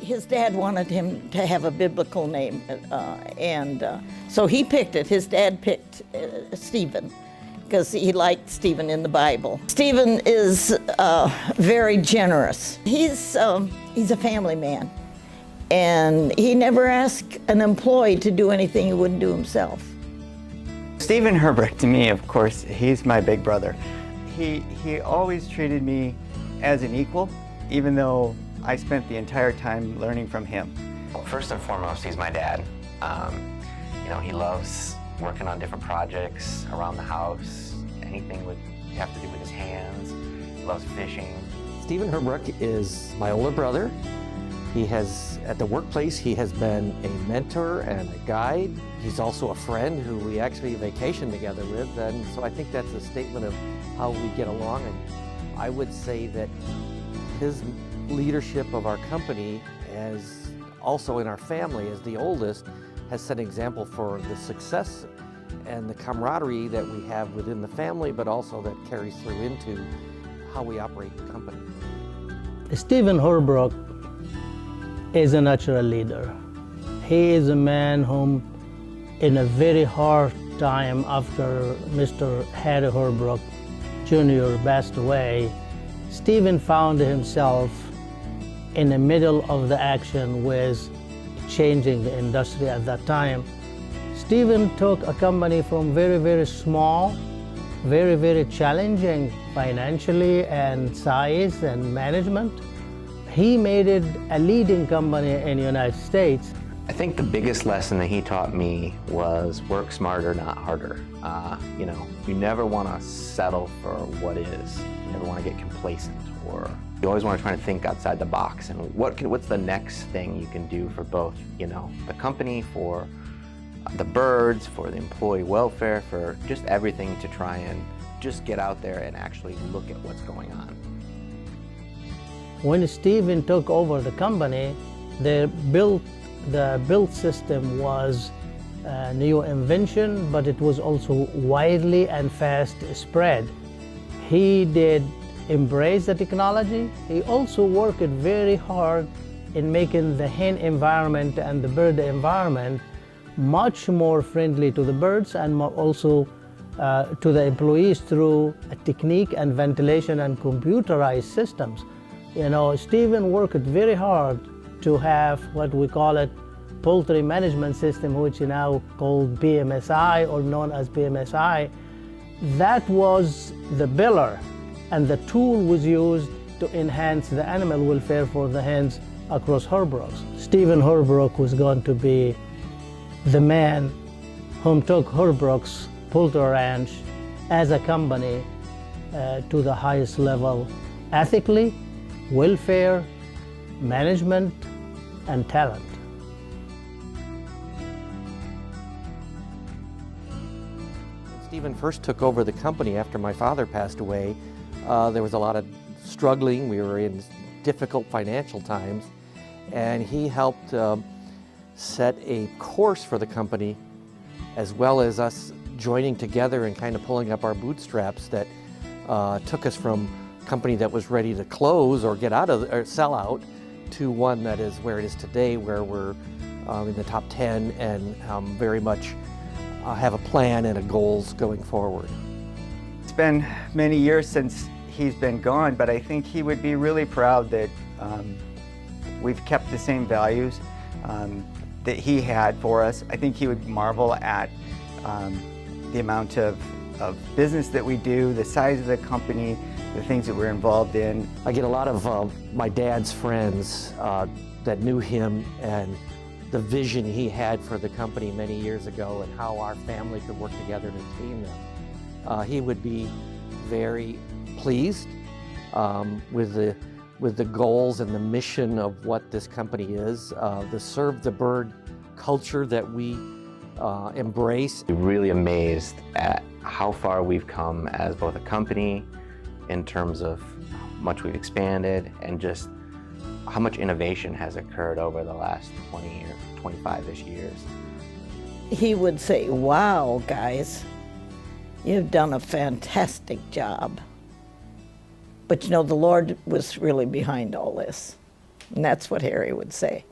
His dad wanted him to have a biblical name, so he picked it. His dad picked Stephen because he liked Stephen in the Bible. Stephen is very generous. He's a family man, and he never asked an employee to do anything he wouldn't do himself. Stephen Herbruck, to me, of course, he's my big brother. He always treated me as an equal, even though I spent the entire time learning from him. Well, first and foremost, he's my dad. He loves working on different projects around the house, anything would have to do with his hands. He loves fishing. Stephen Herbruck is my older brother. At the workplace, he has been a mentor and a guide. He's also a friend who we actually vacation together with, and so I think that's a statement of how we get along. And I would say that his leadership of our company, as also in our family as the oldest, has set an example for the success and the camaraderie that we have within the family, but also that carries through into how we operate the company. Stephen Herbruck is a natural leader. He is a man whom, in a very hard time after Mr. Harry Herbruck Jr. passed away, Stephen found himself in the middle of the action with changing the industry at that time. Stephen took a company from very, very small, very, very challenging financially and size and management. He made it a leading company in the United States. I think the biggest lesson that he taught me was work smarter, not harder. You never want to settle for what is. You never want to get complacent, or you always want to try to think outside the box and what's the next thing you can do for both, the company, for the birds, for the employee welfare, for just everything, to try and just get out there and actually look at what's going on. When Stephen took over the company, the build system was a new invention, but it was also widely and fast spread. He did embrace the technology. He also worked very hard in making the hen environment and the bird environment much more friendly to the birds and also to the employees through a technique and ventilation and computerized systems. Stephen worked very hard to have what we call it poultry management system, which is now called PMSI or known as PMSI. That was the pillar, and the tool was used to enhance the animal welfare for the hens across Herbruck. Stephen Herbruck was going to be the man whom took Herbruck's poultry ranch as a company to the highest level, ethically, welfare, management, and talent. When Stephen first took over the company after my father passed away, there was a lot of struggling. We were in difficult financial times, and he helped set a course for the company, as well as us joining together and kind of pulling up our bootstraps that took us from a company that was ready to close or get out of or sell out to one that is where it is today, where we're in the top 10 and very much have a plan and a goals going forward. It's been many years since he's been gone, but I think he would be really proud that we've kept the same values that he had for us. I think he would marvel at the amount of business that we do, the size of the company, the things that we're involved in. I get a lot of my dad's friends that knew him and the vision he had for the company many years ago and how our family could work together to team them. He would be very pleased with the goals and the mission of what this company is, the serve the bird culture that we embrace. I'm really amazed at how far we've come as both a company, in terms of how much we've expanded and just how much innovation has occurred over the last 20 or 25-ish years. He would say, "Wow, guys, you've done a fantastic job." But the Lord was really behind all this. And that's what Harry would say.